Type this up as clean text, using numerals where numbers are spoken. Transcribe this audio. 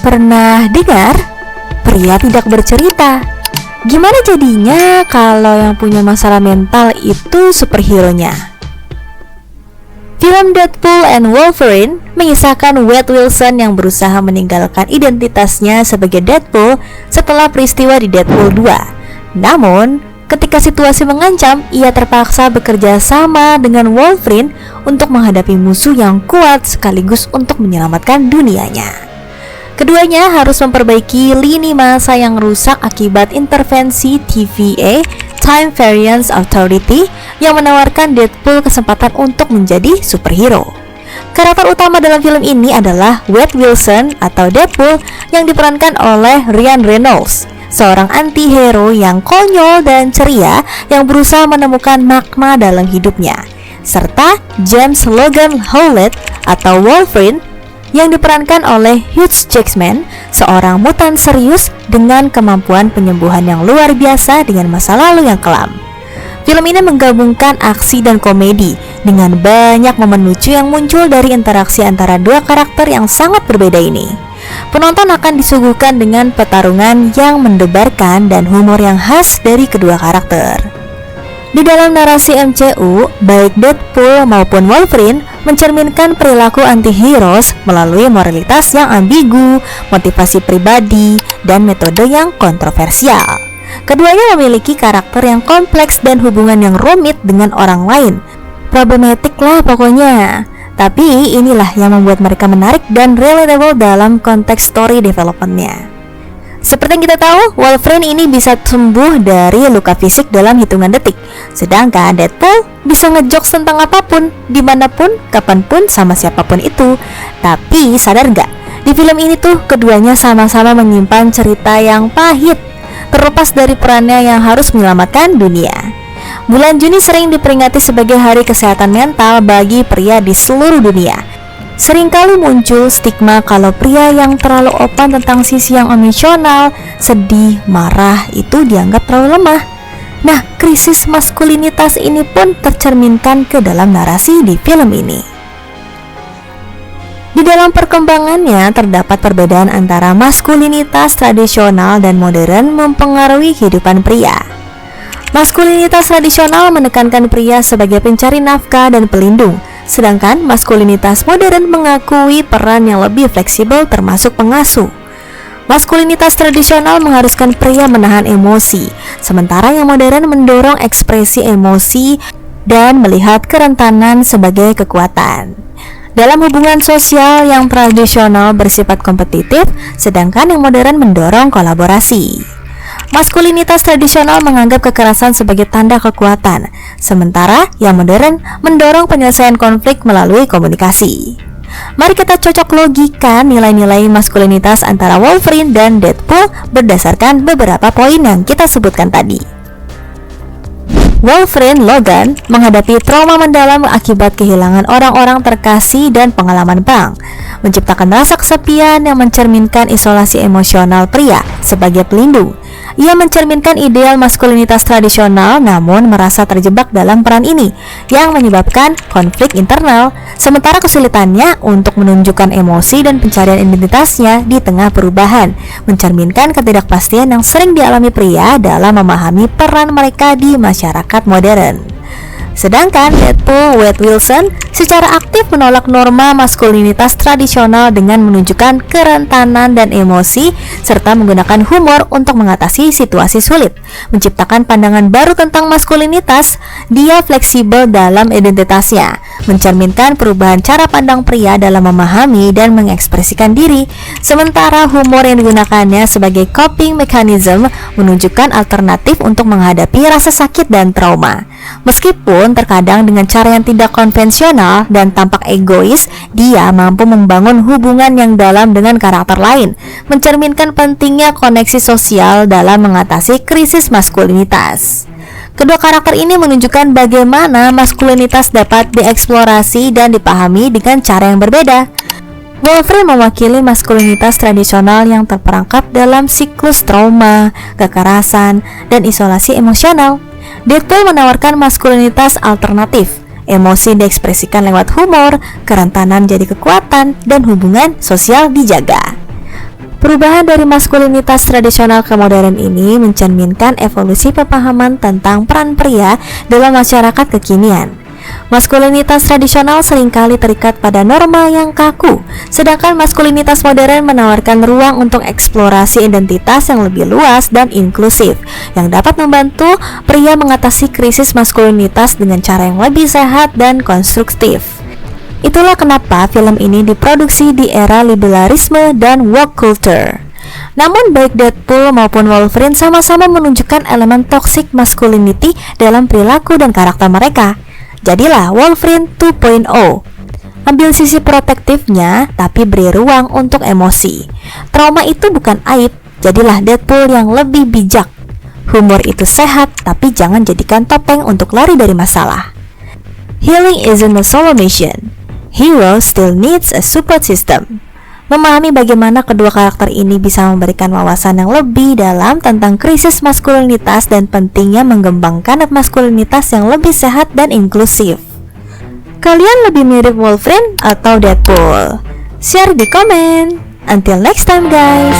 Pernah dengar? Pria tidak bercerita. Gimana jadinya kalau yang punya masalah mental itu superhero-nya? Film Deadpool and Wolverine mengisahkan Wade Wilson yang berusaha meninggalkan identitasnya sebagai Deadpool setelah peristiwa di Deadpool 2. Namun, ketika situasi mengancam, ia terpaksa bekerja sama dengan Wolverine untuk menghadapi musuh yang kuat sekaligus untuk menyelamatkan dunianya. Keduanya harus memperbaiki lini masa yang rusak akibat intervensi TVA, Time Variance Authority, yang menawarkan Deadpool kesempatan untuk menjadi superhero. Karakter utama dalam film ini adalah Wade Wilson atau Deadpool yang diperankan oleh Ryan Reynolds, seorang anti-hero yang konyol dan ceria yang berusaha menemukan makna dalam hidupnya, serta James Logan Howlett atau Wolverine yang diperankan oleh Hugh Jackman, seorang mutan serius dengan kemampuan penyembuhan yang luar biasa dengan masa lalu yang kelam. Film ini menggabungkan aksi dan komedi dengan banyak momen lucu yang muncul dari interaksi antara dua karakter yang sangat berbeda ini. Penonton akan disuguhkan dengan pertarungan yang mendebarkan dan humor yang khas dari kedua karakter. Di dalam narasi MCU, baik Deadpool maupun Wolverine mencerminkan perilaku anti-heroes melalui moralitas yang ambigu, motivasi pribadi, dan metode yang kontroversial. Keduanya memiliki karakter yang kompleks dan hubungan yang rumit dengan orang lain. Problematik lah pokoknya. Tapi inilah yang membuat mereka menarik dan relatable dalam konteks story development-nya. Seperti yang kita tahu, Wolverine ini bisa sembuh dari luka fisik dalam hitungan detik. Sedangkan Deadpool bisa ngejokes tentang apapun, dimanapun, kapanpun, sama siapapun itu. Tapi sadar nggak? Di film ini tuh keduanya sama-sama menyimpan cerita yang pahit, terlepas dari perannya yang harus menyelamatkan dunia. Bulan Juni sering diperingati sebagai Hari Kesehatan Mental bagi pria di seluruh dunia. Seringkali muncul stigma kalau pria yang terlalu open tentang sisi yang emosional, sedih, marah itu dianggap terlalu lemah. Nah, krisis maskulinitas ini pun tercerminkan ke dalam narasi di film ini. Di dalam perkembangannya terdapat perbedaan antara maskulinitas tradisional dan modern mempengaruhi kehidupan pria. Maskulinitas tradisional menekankan pria sebagai pencari nafkah dan pelindung, sedangkan maskulinitas modern mengakui peran yang lebih fleksibel termasuk pengasuh. Maskulinitas tradisional mengharuskan pria menahan emosi, sementara yang modern mendorong ekspresi emosi dan melihat kerentanan sebagai kekuatan. Dalam hubungan sosial yang tradisional bersifat kompetitif, sedangkan yang modern mendorong kolaborasi. Maskulinitas tradisional menganggap kekerasan sebagai tanda kekuatan, sementara yang modern mendorong penyelesaian konflik melalui komunikasi. Mari kita cocok logika nilai-nilai maskulinitas antara Wolverine dan Deadpool berdasarkan beberapa poin yang kita sebutkan tadi. Wolverine Logan menghadapi trauma mendalam akibat kehilangan orang-orang terkasih dan pengalaman perang, menciptakan rasa kesepian yang mencerminkan isolasi emosional pria sebagai pelindung. Ia mencerminkan ideal maskulinitas tradisional namun merasa terjebak dalam peran ini yang menyebabkan konflik internal, sementara kesulitannya untuk menunjukkan emosi dan pencarian identitasnya di tengah perubahan mencerminkan ketidakpastian yang sering dialami pria dalam memahami peran mereka di masyarakat modern. Sedangkan Deadpool Wade Wilson secara aktif menolak norma maskulinitas tradisional dengan menunjukkan kerentanan dan emosi serta menggunakan humor untuk mengatasi situasi sulit, menciptakan pandangan baru tentang maskulinitas. Dia fleksibel dalam identitasnya, mencerminkan perubahan cara pandang pria dalam memahami dan mengekspresikan diri, sementara humor yang digunakannya sebagai coping mechanism menunjukkan alternatif untuk menghadapi rasa sakit dan trauma. Meskipun terkadang dengan cara yang tidak konvensional dan tampak egois, dia mampu membangun hubungan yang dalam dengan karakter lain, mencerminkan pentingnya koneksi sosial dalam mengatasi krisis maskulinitas. Kedua karakter ini menunjukkan bagaimana maskulinitas dapat dieksplorasi dan dipahami dengan cara yang berbeda. Wolverine mewakili maskulinitas tradisional yang terperangkap dalam siklus trauma, kekerasan, dan isolasi emosional. Deadpool menawarkan maskulinitas alternatif, emosi diekspresikan lewat humor, kerentanan jadi kekuatan, dan hubungan sosial dijaga. Perubahan dari maskulinitas tradisional ke modern ini mencerminkan evolusi pemahaman tentang peran pria dalam masyarakat kekinian. Maskulinitas tradisional seringkali terikat pada norma yang kaku, sedangkan maskulinitas modern menawarkan ruang untuk eksplorasi identitas yang lebih luas dan inklusif, yang dapat membantu pria mengatasi krisis maskulinitas dengan cara yang lebih sehat dan konstruktif. Itulah kenapa film ini diproduksi di era liberalisme dan woke culture. Namun baik Deadpool maupun Wolverine sama-sama menunjukkan elemen toxic masculinity dalam perilaku dan karakter mereka. Jadilah Wolverine 2.0. Ambil sisi protektifnya, tapi beri ruang untuk emosi. Trauma itu bukan aib, jadilah Deadpool yang lebih bijak. Humor itu sehat, tapi jangan jadikan topeng untuk lari dari masalah. Healing isn't a solo mission. Hero still needs a support system. Memahami bagaimana kedua karakter ini bisa memberikan wawasan yang lebih dalam tentang krisis maskulinitas dan pentingnya mengembangkan maskulinitas yang lebih sehat dan inklusif. Kalian lebih mirip Wolverine atau Deadpool? Share di komen. Until next time guys.